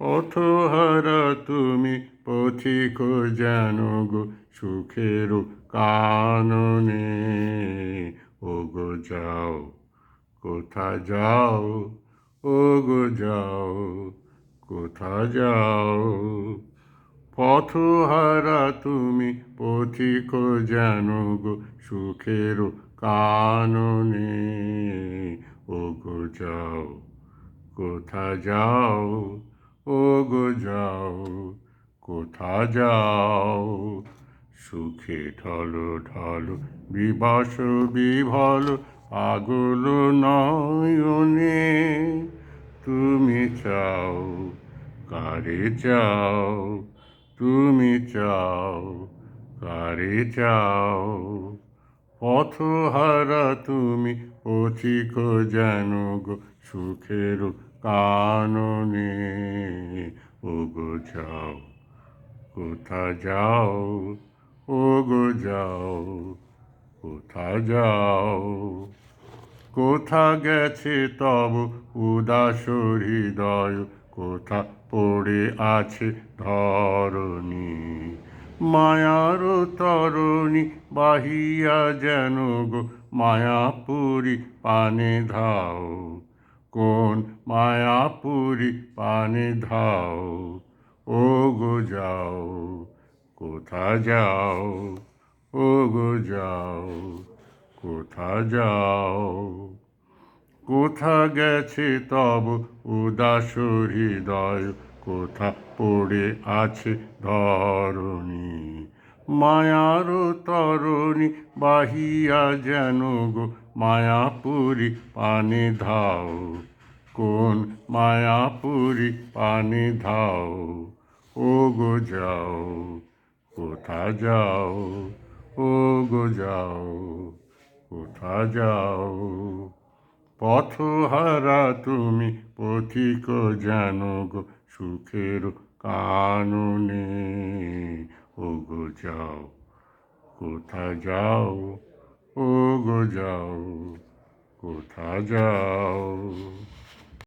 পথহারা তুমি পথিক যেন গো সুখের কাননে। ও গো যাও, কোথা যাও, ও গো যাও, কোথা যাও। পথহারা তুমি পথিক যেন গো সুখের কাননে। ও গো যাও, কোথা যাও, ও গো যাও, কোথা যাও। সুখে ঢলো ঢলো বিবাস বিভল পাগল নয়নে। তুমি চাও, কারে চাও, তুমি চাও, কারে চাও। পথহারা তুমি পথিক যেন গো সুখের কাননে। ও গো যাও, কোথা যাও, ও গো যাও, কোথা যাও। কোথা গেছে তব উদাস হৃদয়, কোথা পড়ে আছে ধরণী। মায়ার তরণী বাহিয়া যেন গো মায়াপুরী পানে ধাও। কোন মায়াপুরী পানে ধাও। ও গো যাও, কোথা যাও, ও গো যাও, কোথা যাও। কোথা গেছে তব উদাস হৃদয়, কোথা পড়ে আছে ধরণী। মায়ার তরণী বাহিয়া যেন গো মায়াপুরী পানে ধাও। কোন মায়াপুরী পানে ধাও। ও গো যাও, কোথা যাও, ও গো যাও, কোথা যাও। পথহারা তুমি পথিক যেন গো সুখের কাননে। ও গো যাও, কোথা যাও, ও গো যাও, কোথা যাও।